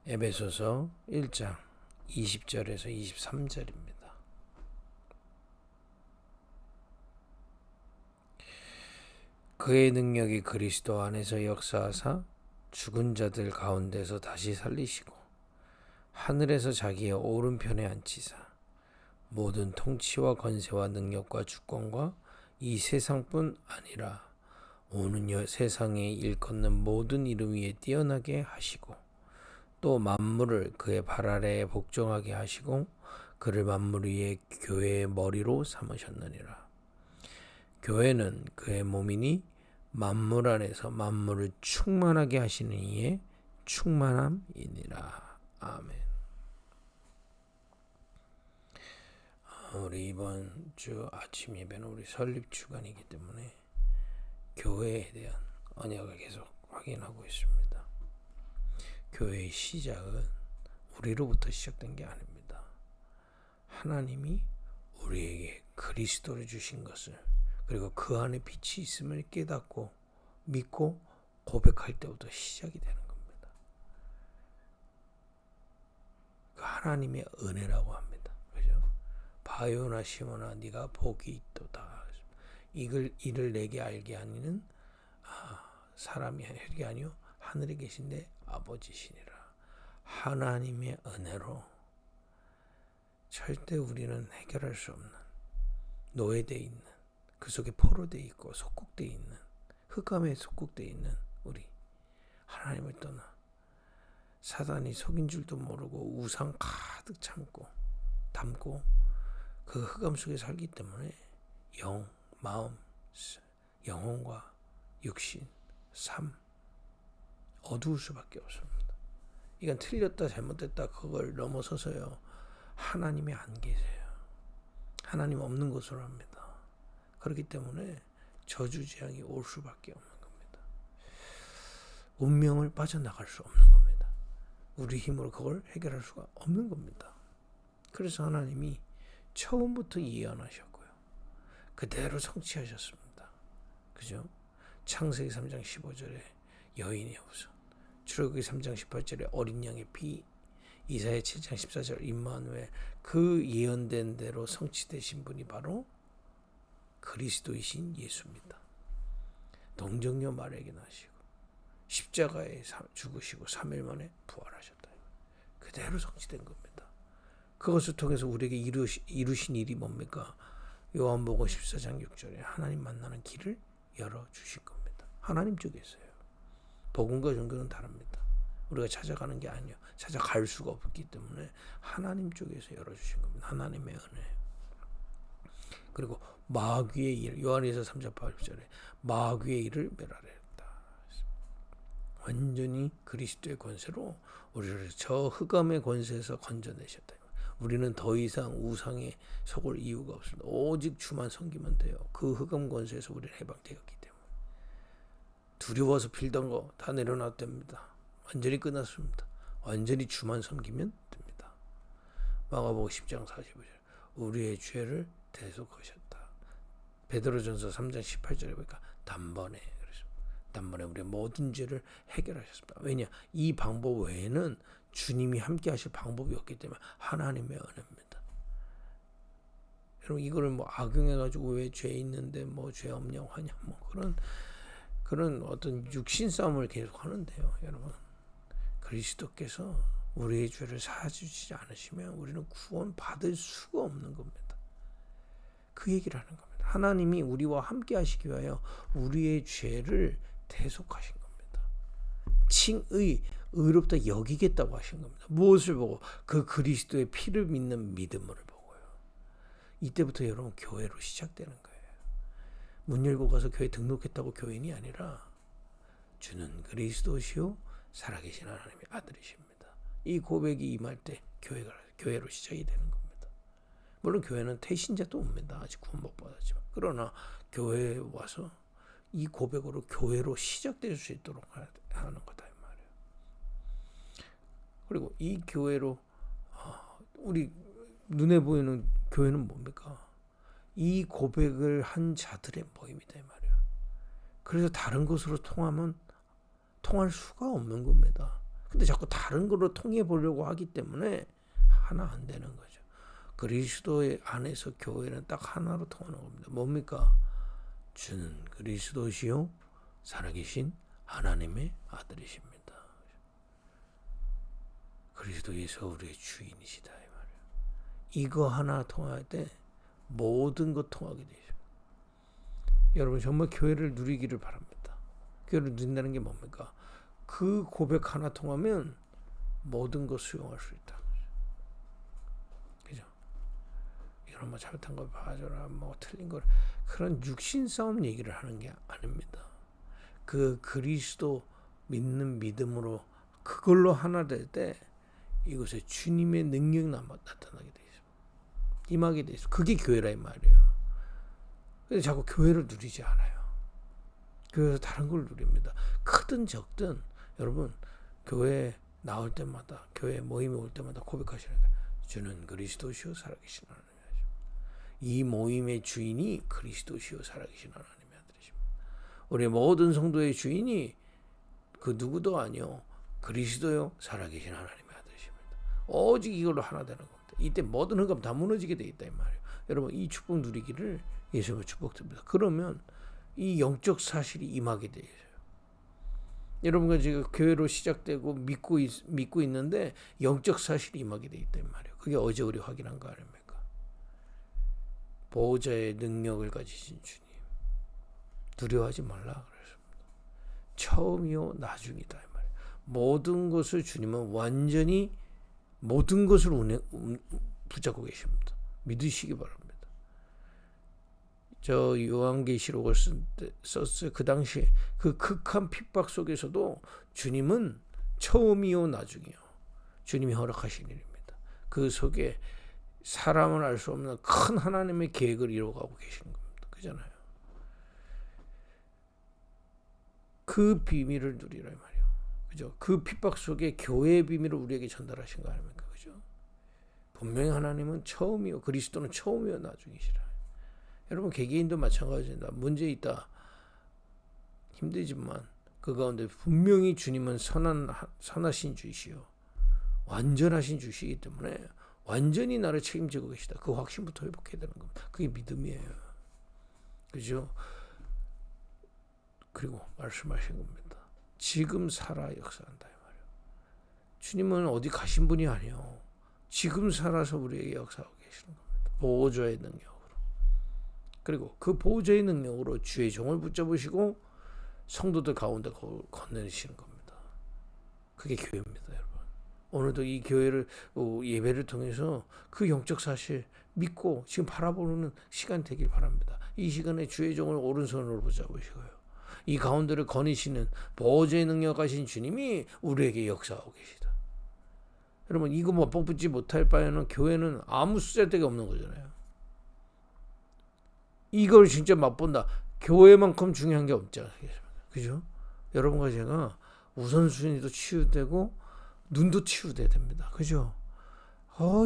에베소서 1장 20절에서 23절입니다. 그의 능력이 그리스도 안에서 역사하사 죽은 자들 가운데서 다시 살리시고 하늘에서 자기의 오른편에 앉히사 모든 통치와 권세와 능력과 주권과 이 세상뿐 아니라 오는 세상에 일컫는 모든 이름 위에 뛰어나게 하시고 또 만물을 그의 발 아래에 복종하게 하시고 그를 만물 위에 교회의 머리로 삼으셨느니라. 교회는 그의 몸이니 만물 안에서 만물을 충만하게 하시는 이의 충만함이니라. 아멘. 우리 이번 주 아침 예배는 우리 설립 주간이기 때문에 교회에 대한 언약을 계속 확인하고 있습니다. 교회의 시작은 우리로부터 시작된 게 아닙니다. 하나님이 우리에게 그리스도를 주신 것을 그리고 그 안에 빛이 있음을 깨닫고 믿고 고백할 때부터 시작이 되는 겁니다. 그 하나님의 은혜라고 합니다. 그죠? 바요나 시모나 네가 복이 있도다. 이를 내게 알게 하니는 사람이 아니요 하늘에 계신 내 아버지시니라. 하나님의 은혜로 절대 우리는 해결할 수 없는 노예되어 있는 그 속에 포로되어 있고 속국되어 있는 흑암에 속국되어 있는 우리 하나님을 떠나 사단이 속인 줄도 모르고 우상 가득 담고 그 흑암 속에 살기 때문에 영, 마음, 영혼과 육신, 삶 어두울 수밖에 없습니다. 이건 틀렸다 잘못됐다 그걸 넘어서서요. 하나님이 안 계세요. 하나님 없는 곳으로 합니다. 그렇기 때문에 저주재앙이 올 수밖에 없는 겁니다. 운명을 빠져나갈 수 없는 겁니다. 우리 힘으로 그걸 해결할 수가 없는 겁니다. 그래서 하나님이 처음부터 예언하셨고요. 그대로 성취하셨습니다. 그죠? 창세기 3장 15절에 여인의 후손, 출애굽기 3장 18절에 어린 양의 피, 이사야 7장 14절 임마누엘, 그 예언된 대로 성취되신 분이 바로 그리스도이신 예수입니다. 동정녀 마리아에게 나시고 십자가에 죽으시고 3일 만에 부활하셨다. 그대로 성취된 겁니다. 그것을 통해서 우리에게 이루신 일이 뭡니까? 요한복음 14장 6절에 하나님 만나는 길을 열어주신 겁니다. 하나님 쪽에서요. 복음과 종교는 다릅니다. 우리가 찾아가는 게 아니에요. 찾아갈 수가 없기 때문에 하나님 쪽에서 열어주신 겁니다. 하나님의 은혜. 그리고 마귀의 일, 요한일서 3장 8절에 마귀의 일을 멸하랬다. 완전히 그리스도의 권세로 우리를 저 흑암의 권세에서 건져내셨다. 우리는 더 이상 우상에 속을 이유가 없습니다. 오직 주만 섬기면 돼요. 그 흑암 권세에서 우리는 해방되었기 때문에. 두려워서 빌던 거 다 내려놔도 됩니다. 완전히 끝났습니다. 완전히 주만 섬기면 됩니다. 마가복음 10장 45절 우리의 죄를 대속하셨다. 베드로전서 3장 18절에 보니까 단번에 우리의 모든 죄를 해결하셨습니다. 왜냐? 이 방법 외에는 주님이 함께 하실 방법이 없기 때문에 하나님의 은혜입니다. 여러분 이거를 뭐 악용해가지고 왜 죄 있는데 뭐 죄 없냐고 하냐 뭐 그런 어떤 육신 싸움을 계속 하는데요. 여러분 그리스도께서 우리의 죄를 사하주지 않으시면 우리는 구원 받을 수가 없는 겁니다. 그 얘기를 하는 겁니다. 하나님이 우리와 함께 하시기 위하여 우리의 죄를 대속하신 겁니다. 의롭다 여기겠다고 하신 겁니다. 무엇을 보고? 그 그리스도의 피를 믿는 믿음을 보고요. 이때부터 여러분 교회로 시작되는 거예요. 문 열고 가서 교회 등록했다고 교인이 아니라 주는 그리스도시요 살아계신 하나님의 아들이십니다. 이 고백이 임할 때 교회로 시작이 되는 겁니다. 물론 교회는 태신자도 옵니다. 아직 구원 못 받았지만. 그러나 교회에 와서 이 고백으로 교회로 시작될 수 있도록 하는 거다 이 말이에요. 그리고 이 교회로 우리 눈에 보이는 교회는 뭡니까? 이 고백을 한 자들의 모임이다 이 말이에요. 그래서 다른 곳으로 통할 수가 없는 겁니다. 근데 자꾸 다른 걸로 통해 보려고 하기 때문에 하나 안 되는 거죠. 그리스도의 안에서 교회는 딱 하나로 통하는 겁니다. 뭡니까? 주는 그리스도시요 살아계신 하나님의 아들이십니다. 그리스도 예수 우리의 주인이시다 이 말이에요. 이거 하나 통할 때 모든 것 통하게 되죠. 여러분 정말 교회를 누리기를 바랍니다. 교회를 누린다는 게 뭡니까? 그 고백 하나 통하면 모든 것 수용할 수 있다. 그죠? 이런 뭐 잘못한 걸 봐줘라, 뭐 틀린 걸 그런 육신 싸움 얘기를 하는 게 아닙니다. 그 그리스도 믿는 믿음으로 그걸로 하나 될 때 이곳에 주님의 능력이 나타나게 돼 있어. 임하게 돼 있어. 그게 교회라 이 말이에요. 근데 자꾸 교회를 누리지 않아요. 교회에서 다른 걸 누립니다. 크든 적든 여러분 교회 나올 때마다 교회 모임에 올 때마다 고백하시는 거예요. 주는 그리스도시요 살아계신 하나님의 아들이십니다. 이 모임의 주인이 그리스도시요 살아계신 하나님의 아들이십니다. 우리 모든 성도의 주인이 그 누구도 아니요 그리스도요 살아계신 하나님의 아들이십니다. 오직 이걸로 하나 되는 겁니다. 이때 모든 흑암 다 무너지게 돼 있다 이 말이에요. 여러분 이 축복 누리기를 예수님의 축복드립니다. 그러면 이 영적 사실이 임하게 돼요. 여러분과 지금 교회로 시작되고 믿고 있는데 영적 사실이 임하게 돼 있단 말이에요. 그게 어제 우리 확인한 거 아닙니까? 보호자의 능력을 가지신 주님. 두려워하지 말라 그랬습니다. 처음이요 나중이다 이 말이에요. 모든 것을 주님은 완전히 모든 것을 붙잡고 계십니다. 믿으시기 바랍니다. 저 요한계시록을 썼어요. 그 당시에 그 극한 핍박 속에서도 주님은 처음이요 나중이요. 주님이 허락하신 일입니다. 그 속에 사람은 알 수 없는 큰 하나님의 계획을 이루어가고 계시는 겁니다. 그잖아요. 그 비밀을 누리라 말이에요. 그죠? 그 핍박 속에 교회의 비밀을 우리에게 전달하신 거 아닙니까? 그죠? 분명히 하나님은 처음이요. 그리스도는 처음이요 나중이시라. 여러분 개개인도 마찬가지입니다. 문제 있다. 힘들지만 그 가운데 분명히 주님은 선하신 주이시요. 완전하신 주시기 때문에 완전히 나를 책임지고 계시다. 그 확신부터 회복해야 되는 겁니다. 그게 믿음이에요. 그죠? 그리고 말씀하신 겁니다. 지금 살아 역사한다 이 말이에요. 주님은 어디 가신 분이 아니요. 지금 살아서 우리에게 역사하고 계시는 겁니다. 보호자의 능력. 그리고 그 보호자의 능력으로 주의 종을 붙잡으시고 성도들 가운데 건네시는 겁니다. 그게 교회입니다, 여러분. 오늘도 이 교회를 예배를 통해서 그 영적 사실 믿고 지금 바라보는 시간 되길 바랍니다. 이 시간에 주의 종을 오른손으로 붙잡으시고요. 이 가운데를 거니시는 보호자의 능력 가신 주님이 우리에게 역사하고 계시다. 여러분 이거 뭐 뽑지 못할 바에는 교회는 아무 쓰잘데기 없는 거잖아요. 이걸 진짜 맛본다. 교회만큼 중요한 게 없지 않습니까? 그죠? 여러분과 제가 우선순위도 치유되고 눈도 치유돼야 됩니다. 그죠?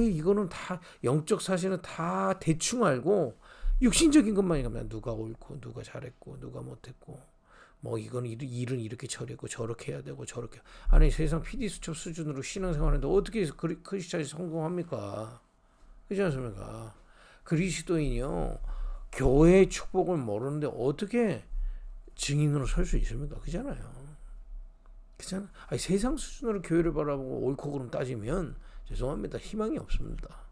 이거는 다 영적 사실은 다 대충 알고 육신적인 것만 얘기하면 누가 옳고 누가 잘했고 누가 못했고 뭐 이건 일은 이렇게 처리했고 저렇게 해야 되고 저렇게 아니 세상 PD수첩 수준으로 신앙생활하는데 어떻게 크리스찬이 성공합니까? 그렇지 않습니까? 그리스도인이요 교회의 축복을 모르는데 어떻게 증인으로 설 수 있습니까? 그잖아요. 그잖아. 아니, 세상 수준으로 교회를 바라보고 옳고 그름 따지면 죄송합니다. 희망이 없습니다.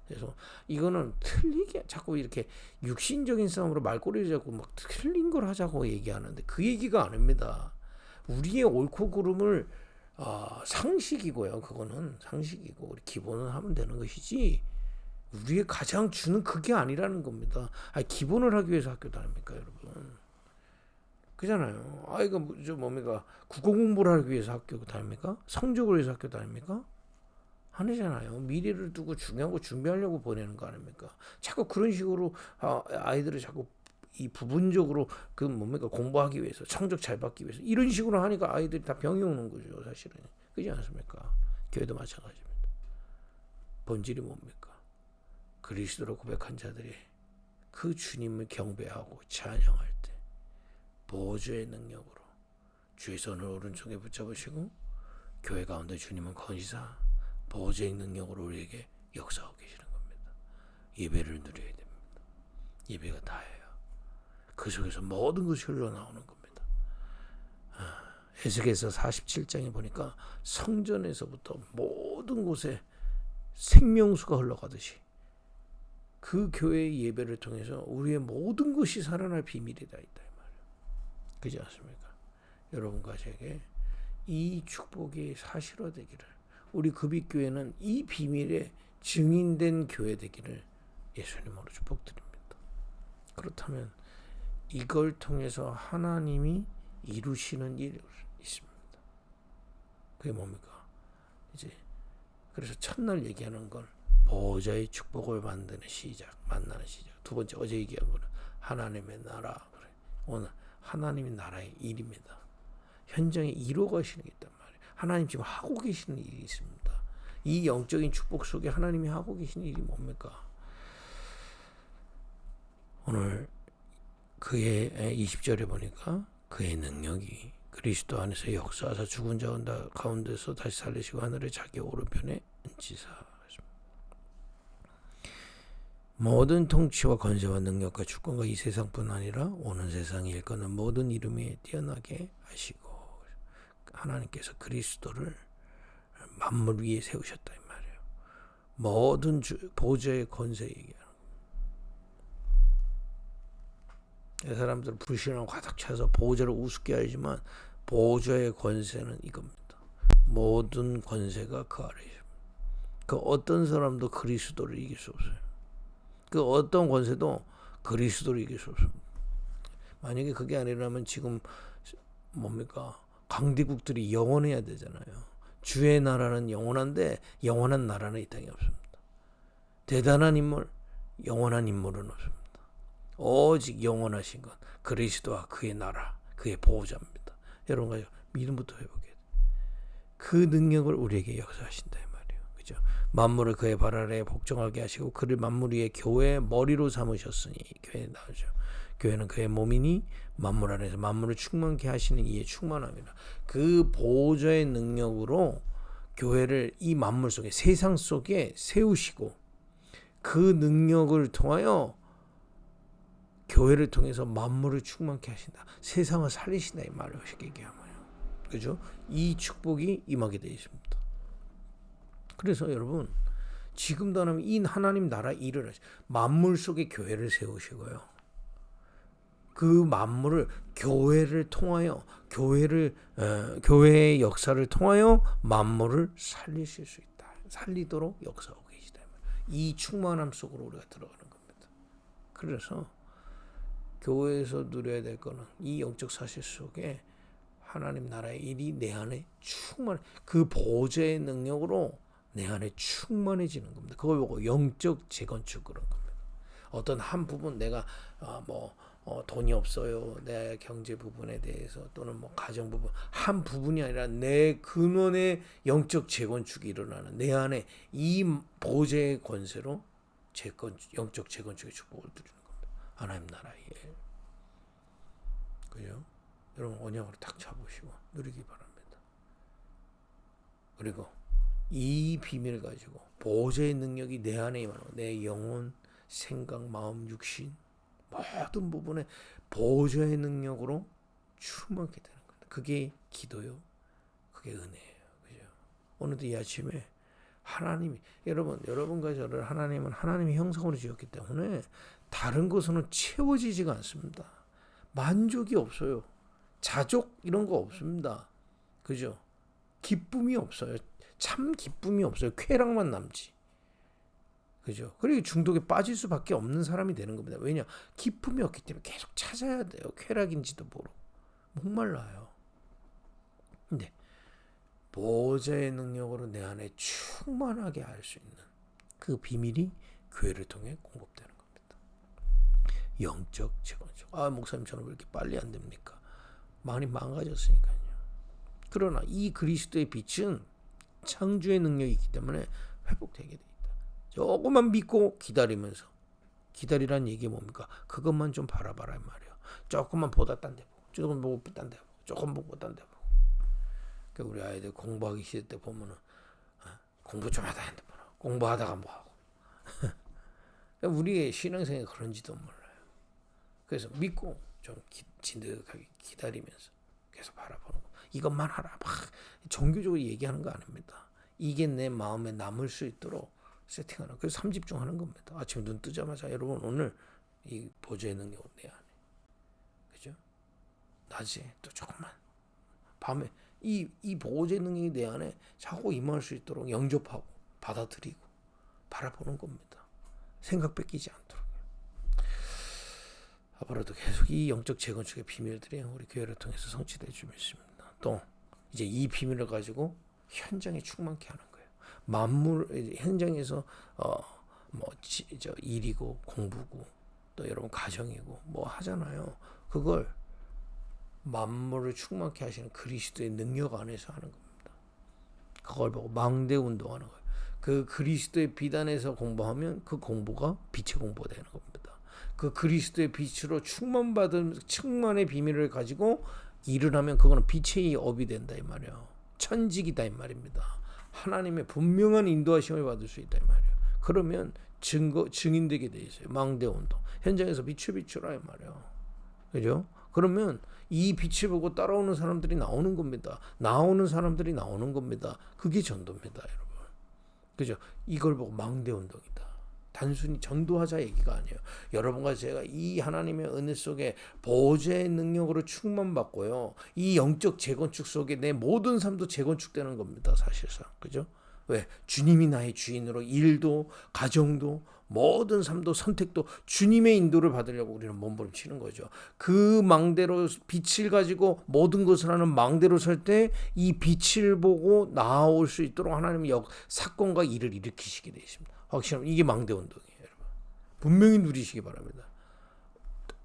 그래서 이거는 틀리게 자꾸 이렇게 육신적인 싸움으로 말꼬리를 잡고 막 틀린 걸 하자고 얘기하는데 그 얘기가 아닙니다. 우리의 옳고 그름을 상식이고요. 그거는 상식이고 우리 기본은 하면 되는 것이지 우리의 가장 주는 그게 아니라는 겁니다. 기본을 하기 위해서 학교 다닙니까, 여러분? 그잖아요. 이거 뭡니까? 국어 공부를 하기 위해서 학교 다닙니까? 성적을 위해서 학교 다닙니까? 아니잖아요. 미래를 두고 중요한 거 준비하려고 보내는 거 아닙니까? 자꾸 그런 식으로 아이들을 자꾸 이 부분적으로 그 뭡니까? 공부하기 위해서 성적 잘 받기 위해서 이런 식으로 하니까 아이들이 다 병이 오는 거죠, 사실은. 그렇지 않습니까? 교회도 마찬가지입니다. 본질이 뭡니까? 그리스도로 고백한 자들이 그 주님을 경배하고 찬양할 때 보호주의 능력으로 주의 손을 오른쪽에 붙잡으시고 교회 가운데 주님은 거기서 보호자의 능력으로 우리에게 역사하고 계시는 겁니다. 예배를 누려야 됩니다. 예배가 다예요. 그 속에서 모든 것이 흘러나오는 겁니다. 에스겔서 47장에 보니까 성전에서부터 모든 곳에 생명수가 흘러가듯이 그 교회의 예배를 통해서 우리의 모든 것이 살아날 비밀이 다 있다 이 말이에요. 그렇지 않습니까? 여러분과 제게 이 축복이 사실화되기를, 우리 금익교회는 이 비밀에 증인된 교회 되기를 예수님으로 축복드립니다. 그렇다면 이걸 통해서 하나님이 이루시는 일이 있습니다. 그게 뭡니까? 이제 그래서 첫날 얘기하는 건 보호자의 축복을 만나는 시작. 두 번째 어제 얘기한 거는 하나님의 나라. 오늘 하나님의 나라의 일입니다. 현장에 이루어 가시는 게 있단 말이에요. 하나님 지금 하고 계시는 일이 있습니다. 이 영적인 축복 속에 하나님이 하고 계시는 일이 뭡니까? 오늘 그의 20절에 보니까 그의 능력이 그리스도 안에서 역사하사 죽은 자 가운데서 다시 살리시고 하늘에 자기 오른편에 앉히사. 모든 통치와 권세와 능력과 주권과 이 세상뿐 아니라 오는 세상에 일컫는 모든 이름에 뛰어나게 하시고, 하나님께서 그리스도를 만물 위에 세우셨다 이 말이에요. 모든 보좌의 권세 얘기하는 거예요. 사람들은 불신앙 가득 차서 보좌를 우습게 알지만 보좌의 권세는 이겁니다. 모든 권세가 그 아래에 있습니다. 그 어떤 사람도 그리스도를 이길 수 없어요. 그 어떤 권세도 그리스도를 이길 수 없습니다. 만약에 그게 아니라면 지금 뭡니까? 강대국들이 영원해야 되잖아요. 주의 나라는 영원한데 영원한 나라는 이 땅에 없습니다. 대단한 인물, 영원한 인물은 없습니다. 오직 영원하신 건 그리스도와 그의 나라, 그의 보호자입니다. 여러분과 믿음부터 회복해야 돼요. 그 능력을 우리에게 역사하신다 이 말이에요. 그죠? 만물을 그의 발 아래에 복종하게 하시고 그를 만물 위에 교회의 머리로 삼으셨으니, 교회 나오죠. 교회는 그의 몸이니 만물 안에서 만물을 충만케 하시는 이의 충만함이라. 그 보호자의 능력으로 교회를 이 만물 속에, 세상 속에 세우시고 그 능력을 통하여 교회를 통해서 만물을 충만케 하신다. 세상을 살리신다 이 말을 얘기하면, 그죠? 이 축복이 임하게 되어 있습니다. 그래서 여러분, 지금도 하나님 이 하나님 나라 일을 하시, 만물 속에 교회를 세우시고요. 그 만물을 교회를 통하여 교회의 역사를 통하여 만물을 살리실 수 있다. 살리도록 역사하고 계시다. 이 충만함 속으로 우리가 들어가는 겁니다. 그래서 교회에서 누려야 될 거는 이 영적 사실 속에 하나님 나라의 일이 내 안에 그 보호자의 능력으로 내 안에 충만해지는 겁니다. 그걸 보고 영적 재건축 그런 겁니다. 어떤 한 부분 내가 돈이 없어요. 내 경제 부분에 대해서 또는 가정 부분 한 부분이 아니라 내 근원의 영적 재건축이 일어나는, 내 안에 이 보호자의 권세로 영적 재건축의 축복을 누리는 겁니다. 하나님 나라의 일. 그죠? 여러분 언약으로 딱 잡으시고 누리기 바랍니다. 그리고 이 비밀을 가지고 보호자의 능력이 내 안에 임하는, 내 영혼, 생각, 마음, 육신 모든 부분에 보호자의 능력으로 충만하게 되는 겁니다. 그게 기도요. 그게 은혜예요. 그죠? 오늘도 이 아침에 하나님이, 여러분과 저를 하나님은 하나님의 형상으로 지었기 때문에 다른 것으로는 채워지지가 않습니다. 만족이 없어요. 자족 이런 거 없습니다. 그죠? 기쁨이 없어요. 참 기쁨이 없어요. 쾌락만 남지. 그죠? 그리고 중독에 빠질 수밖에 없는 사람이 되는 겁니다. 왜냐? 기쁨이 없기 때문에 계속 찾아야 돼요. 쾌락인지도 모르고 목말라요. 근데 보호자의 능력으로 내 안에 충만하게 할 수 있는 그 비밀이 교회를 통해 공급되는 겁니다. 영적 재건축. 목사님 저는 왜 이렇게 빨리 안 됩니까? 많이 망가졌으니까요. 그러나 이 그리스도의 빛은 창조의 능력이 있기 때문에 회복되게 돼 있다. 조금만 믿고 기다리면서, 기다리란 얘기 뭡니까? 그것만 좀 바라봐라 이 말이에요. 조금만 보다 딴 데 보고, 조금 보고 딴 데 보고, 조금 보고 딴 데 보고. 우리 아이들 공부하기 싫을 때 보면은 공부 좀 하다 핸드폰 하고 공부하다가 뭐 하고 우리의 신앙생활이 그런지도 몰라요. 그래서 믿고 좀 진득하게 기다리면서 계속 바라보는 거. 이것만 하라. 막 종교적으로 얘기하는 거 아닙니다. 이게 내 마음에 남을 수 있도록 세팅하는. 그래서 3집중하는 겁니다. 아침에 눈 뜨자마자 여러분 오늘 이 보좌의 능력을 내 안에, 그죠? 낮에 또 조금만, 밤에 이 보좌의 능력이 내 안에 자꾸 임할 수 있도록 영접하고 받아들이고 바라보는 겁니다. 생각 뺏기지 않도록. 앞으로도 계속 이 영적 재건축의 비밀들이 우리 교회를 통해서 성취될 줄 믿습니다. 또 이제 이 비밀을 가지고 현장에 충만케 하는 거예요. 만물 현장에서 일이고 공부고 또 여러분 가정이고 뭐 하잖아요. 그걸 만물을 충만케 하시는 그리스도의 능력 안에서 하는 겁니다. 그걸 보고 망대 운동하는 거예요. 그 그리스도의 빛 안에서 공부하면 그 공부가 빛의 공부가 되는 겁니다. 그 그리스도의 빛으로 충만받은 충만의 비밀을 가지고 일을 하면 그거는 빛의 업이 된다 이 말이에요. 천직이다 이 말입니다. 하나님의 분명한 인도하심을 받을 수 있다 이 말이에요. 그러면 증인되게 돼 있어요. 망대 운동. 현장에서 비추라 이 말이에요. 그죠? 그러면 이 빛을 보고 따라오는 사람들이 나오는 겁니다. 나오는 사람들이 나오는 겁니다. 그게 전도입니다, 여러분. 그죠? 이걸 보고 망대 운동이다. 단순히 전도하자 얘기가 아니에요. 여러분과 제가 이 하나님의 은혜 속에 보좌의 능력으로 충만받고요. 이 영적 재건축 속에 내 모든 삶도 재건축되는 겁니다. 사실상. 그죠? 왜? 주님이 나의 주인으로 일도 가정도 모든 삶도 선택도 주님의 인도를 받으려고 우리는 몸부림치는 거죠. 그 망대로 빛을 가지고 모든 것을 하는 망대로 설 때 이 빛을 보고 나올 수 있도록 하나님이 사건과 일을 일으키시게 되어 있습니다. 확실합니다. 이게 망대 운동이에요, 여러분. 분명히 누리시기 바랍니다.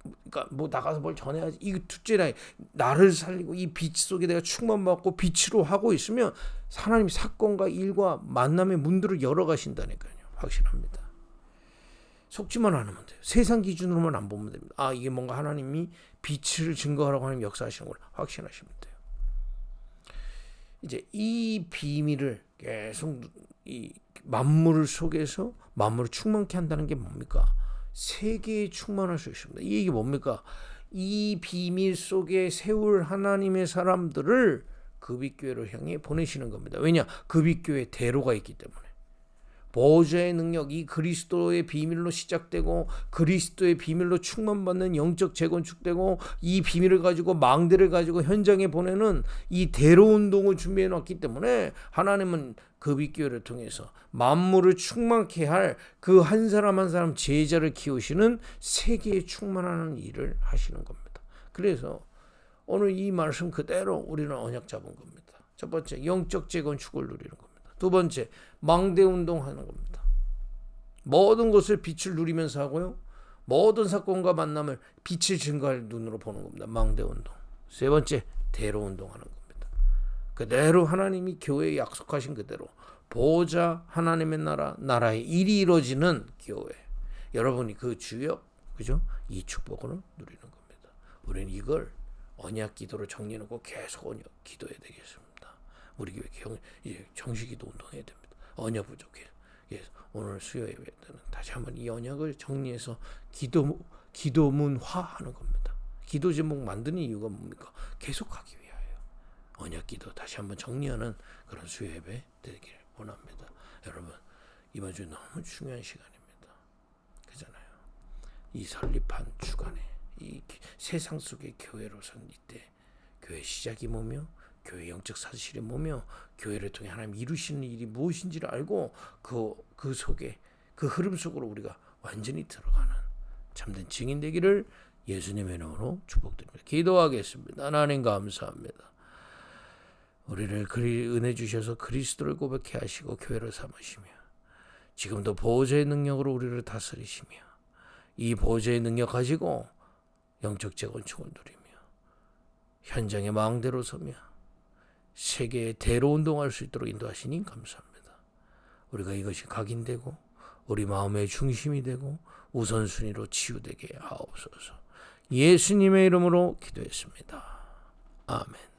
그러니까 뭐 나가서 뭘 전해야지. 이거 둘째라 나를 살리고 이 빛 속에 내가 충만받고 빛으로 하고 있으면 하나님이 사건과 일과 만남의 문들을 열어 가신다니까요. 확실합니다. 속지만 않으면 돼요. 세상 기준으로만 안 보면 됩니다. 아, 이게 뭔가 하나님이 빛을 증거하라고 하나님 역사하시는 걸 확신하시면 돼요. 이제 이 비밀을 계속 이 만물 속에서 만물을 충만케 한다는 게 뭡니까? 세계에 충만할 수 있습니다. 이 얘기 뭡니까? 이 비밀 속에 세울 하나님의 사람들을 급입교회로 향해 보내시는 겁니다. 왜냐? 급입교회 대로가 있기 때문에. 보좌의 능력, 이 그리스도의 비밀로 시작되고 그리스도의 비밀로 충만받는 영적 재건축되고 이 비밀을 가지고 망대를 가지고 현장에 보내는 이 대로 운동을 준비해 놨기 때문에 하나님은 급입교회를 통해서 만물을 충만케 할 그 한 사람 한 사람 제자를 키우시는 세계에 충만하는 일을 하시는 겁니다. 그래서 오늘 이 말씀 그대로 우리는 언약 잡은 겁니다. 첫 번째, 영적 재건축을 누리는 겁니다. 두 번째, 망대 운동하는 겁니다. 모든 것을 빛을 누리면서 하고요. 모든 사건과 만남을 빛을 증거할 눈으로 보는 겁니다. 망대 운동. 세 번째, 대로 운동하는 겁니다. 그대로 하나님이 교회에 약속하신 그대로 보좌 하나님의 나라의 일이 이루어지는 교회. 여러분이 그 주역, 그죠? 이 축복을 누리는 겁니다. 우리는 이걸 언약 기도로 정리해놓고 계속 언약 기도해야 되겠습니다. 우리 교회 이제 정식기도 운동해야 됩니다. 언약 부족해. 그래서 오늘 수요 예배 때는 다시 한번 이 언약을 정리해서 기도문화하는 겁니다. 기도 제목 만드는 이유가 뭡니까? 계속하기 위하여. 언약 기도 다시 한번 정리하는 그런 수요 예배 되기를 원합니다. 여러분, 이번 주 너무 중요한 시간입니다. 그잖아요. 이 설립한 주간에 이 세상 속의 교회로서는 이때 교회 시작이 뭐며 교회 영적 사실이 뭐며 교회를 통해 하나님 이루시는 일이 무엇인지를 알고 그 속에 그 흐름 속으로 우리가 완전히 들어가는 참된 증인 되기를 예수님의 이름으로 축복드립니다. 기도하겠습니다. 하나님 감사합니다. 우리를 은혜 주셔서 그리스도를 고백해 하시고 교회를 삼으시며 지금도 보호자의 능력으로 우리를 다스리시며 이 보호자의 능력 가지고 영적 재건축을 누리며 현장의 망대로 서며 세계에 대로 운동할 수 있도록 인도하시니 감사합니다. 우리가 이것이 각인되고 우리 마음의 중심이 되고 우선순위로 치유되게 하옵소서. 예수님의 이름으로 기도했습니다. 아멘.